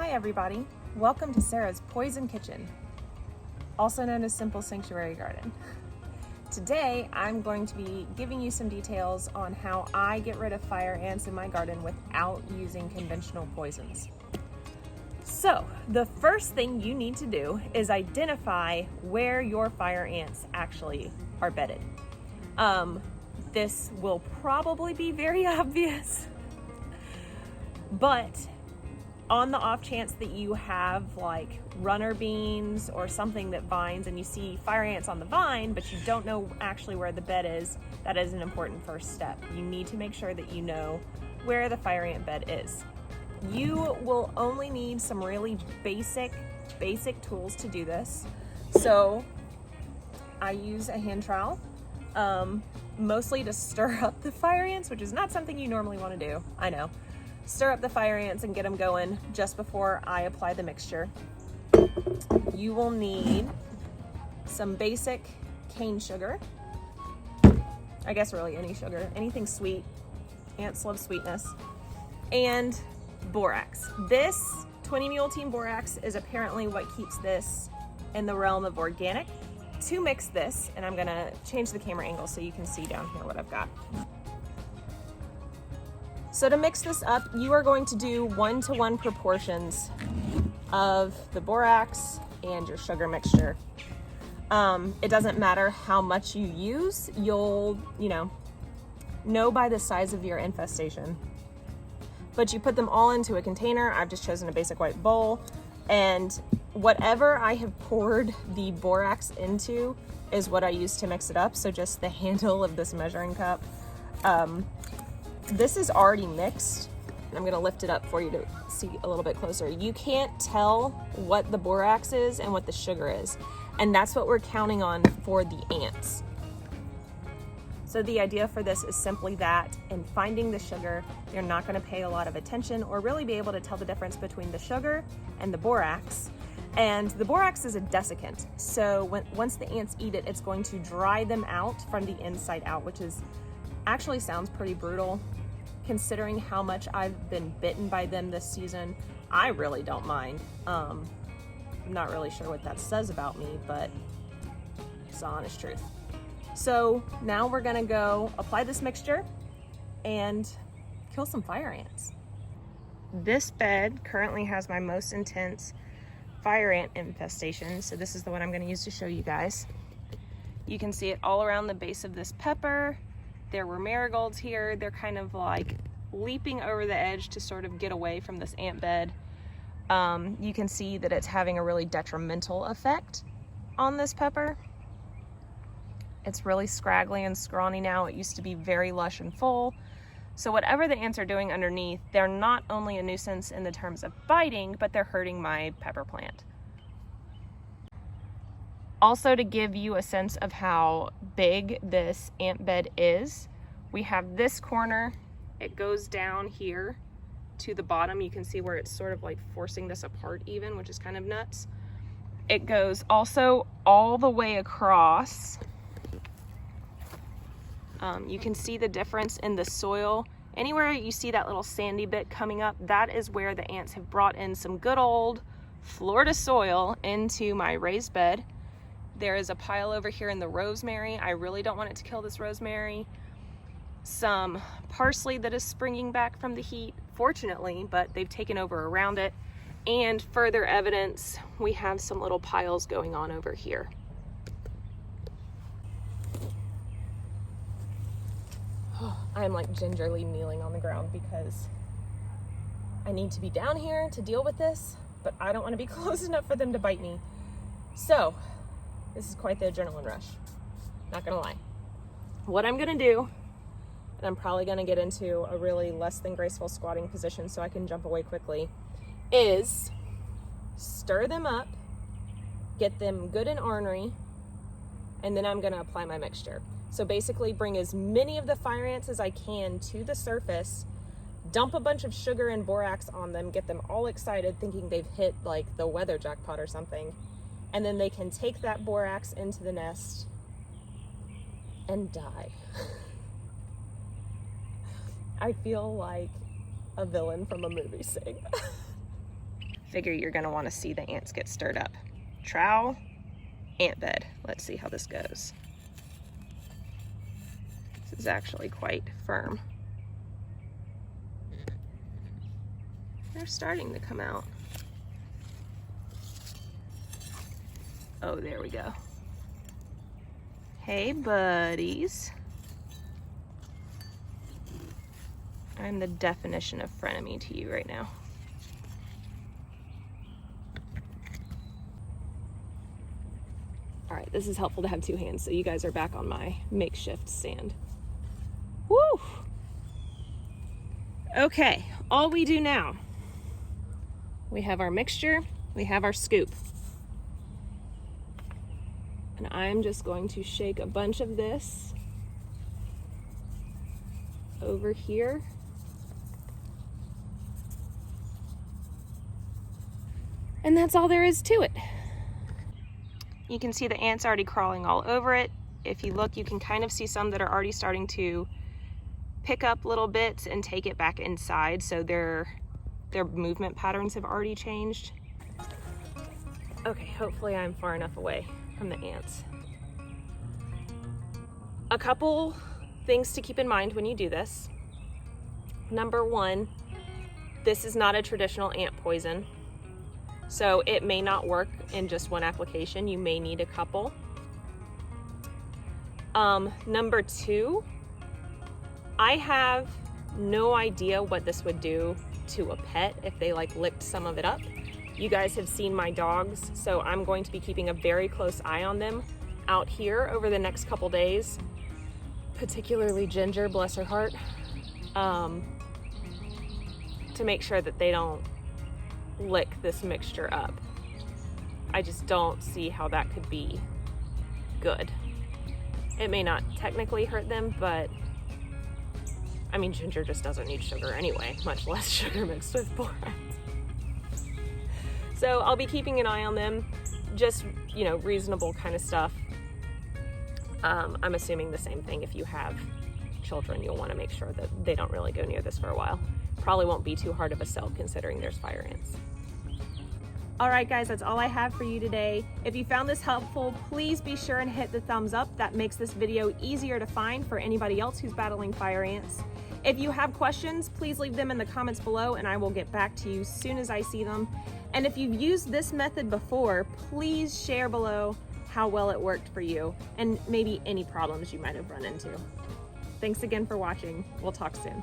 Hi everybody, welcome to Sarah's Poison Kitchen, also known as Simple Sanctuary Garden. Today I'm going to be giving you some details on how I get rid of fire ants in my garden without using conventional poisons. So the first thing you need to do is identify where your fire ants actually are bedded. This will probably be very obvious, but on the off chance that you have like runner beans or something that vines and you see fire ants on the vine, but you don't know actually where the bed is, that is an important first step. You need to make sure that you know where the fire ant bed is. You will only need some really basic tools to do this. So I use a hand trowel, mostly to stir up the fire ants, which is not something you normally want to do, I know. Stir up the fire ants and get them going just before I apply the mixture. You will need some basic cane sugar. I guess really any sugar, anything sweet. Ants love sweetness. And borax. This 20 Mule Team borax is apparently what keeps this in the realm of organic. To mix this, and I'm gonna change the camera angle so you can see down here what I've got. So to mix this up, you are going to do 1-to-1 proportions of the borax and your sugar mixture. It doesn't matter how much you use, you'll, know by the size of your infestation. But you put them all into a container. I've just chosen a basic white bowl, and whatever I have poured the borax into is what I use to mix it up. So just the handle of this measuring cup. This is already mixed. I'm gonna lift it up for you to see a little bit closer. You can't tell what the borax is and what the sugar is. And that's what we're counting on for the ants. So the idea for this is simply that in finding the sugar, you're not gonna pay a lot of attention or really be able to tell the difference between the sugar and the borax. And the borax is a desiccant. So once the ants eat it, it's going to dry them out from the inside out, which is actually sounds pretty brutal. Considering how much I've been bitten by them this season, I really don't mind. I'm not really sure what that says about me, but it's the honest truth. So now we're gonna go apply this mixture and kill some fire ants. This bed currently has my most intense fire ant infestation, so this is the one I'm gonna use to show you guys. You can see it all around the base of this pepper. There were marigolds here. They're kind of like leaping over the edge to sort of get away from this ant bed. You can see that it's having a really detrimental effect on this pepper. It's really scraggly and scrawny now. It used to be very lush and full. So whatever the ants are doing underneath, they're not only a nuisance in the terms of biting, but they're hurting my pepper plant. Also, to give you a sense of how big this ant bed is, we have this corner. It goes down here to the bottom. You can see where it's sort of like forcing this apart even, which is kind of nuts. It goes also all the way across. You can see the difference in the soil. Anywhere you see that little sandy bit coming up, that is where the ants have brought in some good old Florida soil into my raised bed. There is a pile over here in the rosemary. I really don't want it to kill this rosemary. Some parsley that is springing back from the heat, fortunately, but they've taken over around it. And further evidence, we have some little piles going on over here. I'm like gingerly kneeling on the ground because I need to be down here to deal with this, but I don't want to be close enough for them to bite me. So, this is quite the adrenaline rush, not gonna lie. What I'm gonna do, and I'm probably gonna get into a really less than graceful squatting position so I can jump away quickly, is stir them up, get them good and ornery, and then I'm gonna apply my mixture. So basically bring as many of the fire ants as I can to the surface, dump a bunch of sugar and borax on them, get them all excited thinking they've hit like the weather jackpot or something. And then they can take that borax into the nest and die. I feel like a villain from a movie scene. figure you're gonna wanna see the ants get stirred up. Trowel, ant bed. Let's see how this goes. This is actually quite firm. They're starting to come out. Oh, there we go. Hey, buddies. I'm the definition of frenemy to you right now. All right, this is helpful to have two hands, so you guys are back on my makeshift stand. Woo! Okay, all we do now, we have our mixture, we have our scoop. And I'm just going to shake a bunch of this over here. And that's all there is to it. You can see the ants already crawling all over it. If you look, you can kind of see some that are already starting to pick up little bits and take it back inside, so their movement patterns have already changed. Okay, hopefully I'm far enough away from the ants. A couple things to keep in mind when you do this. Number one, this is not a traditional ant poison, so it may not work in just one application. You may need a couple. Number two, I have no idea what this would do to a pet if they like licked some of it up. You guys have seen my dogs, so I'm going to be keeping a very close eye on them out here over the next couple days, particularly Ginger, bless her heart, to make sure that they don't lick this mixture up. I just don't see how that could be good. It may not technically hurt them, but I mean, Ginger just doesn't need sugar anyway, much less sugar mixed with borax. So I'll be keeping an eye on them, just, you know, reasonable kind of stuff. I'm assuming the same thing if you have children. You'll want to make sure that they don't really go near this for a while. Probably won't be too hard of a sell considering there's fire ants. All right, guys, that's all I have for you today. If you found this helpful, please be sure and hit the thumbs up. That makes this video easier to find for anybody else who's battling fire ants. If you have questions, please leave them in the comments below and I will get back to you as soon as I see them. And if you've used this method before, please share below how well it worked for you and maybe any problems you might have run into. Thanks again for watching. We'll talk soon.